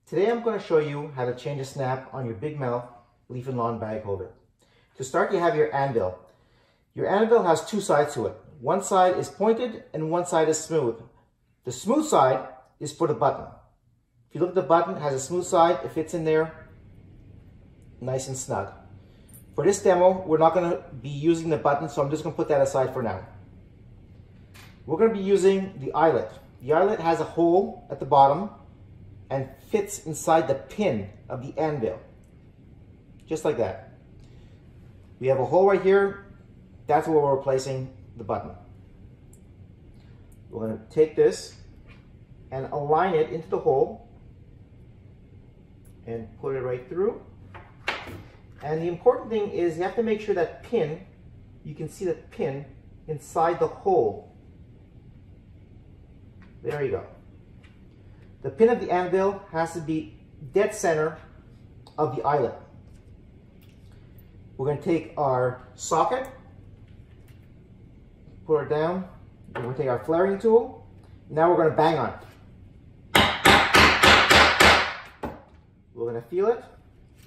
Today I'm going to show you how to change a snap on your BigMouth leaf and lawn bag holder. To start, you have your anvil. Your anvil has two sides to it. One side is pointed and one side is smooth. The smooth side is for the button. If you look at the button, it has a smooth side, it fits in there nice and snug. For this demo, we're not going to be using the button, so I'm just going to put that aside for now. We're going to be using the eyelet. The eyelet has a hole at the bottom and fits inside the pin of the anvil, just like that. We have a hole right here. That's where we're placing the button. We're going to take this and align it into the hole and put it right through. And the important thing is you have to make sure that pin, you can see the pin inside the hole. There you go. The pin of the anvil has to be dead center of the eyelet. We're going to take our socket, put it down. We're going to take our flaring tool. Now we're going to bang on it. We're going to feel it,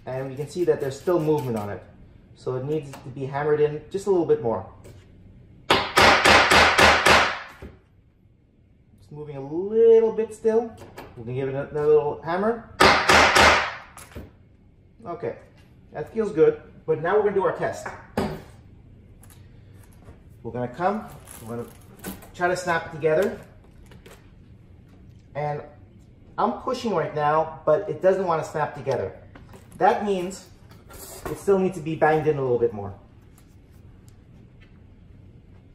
and we can see that there's still movement on it. So it needs to be hammered in just a little bit more. It's moving a little bit still. We can give it another little hammer. Okay, that feels good, but now we're going to do our test. We're going to try to snap it together. And I'm pushing right now, but it doesn't want to snap together. That means it still needs to be banged in a little bit more.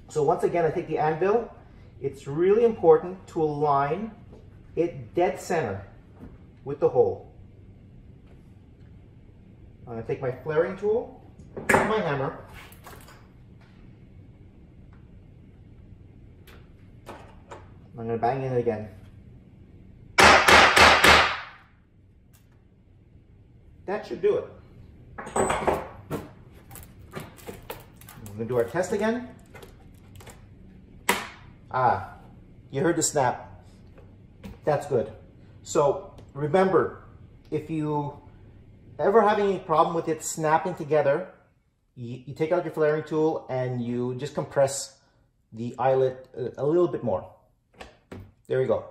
So once again, I take the anvil. It's really important to align it dead center with the hole. I'm going to take my flaring tool and my hammer. I'm going to bang in it again. That should do it. We're going to do our test again. Ah, you heard the snap. That's good. So remember, if you ever have any problem with it snapping together, you take out your flaring tool and you just compress the eyelet a little bit more. There you go.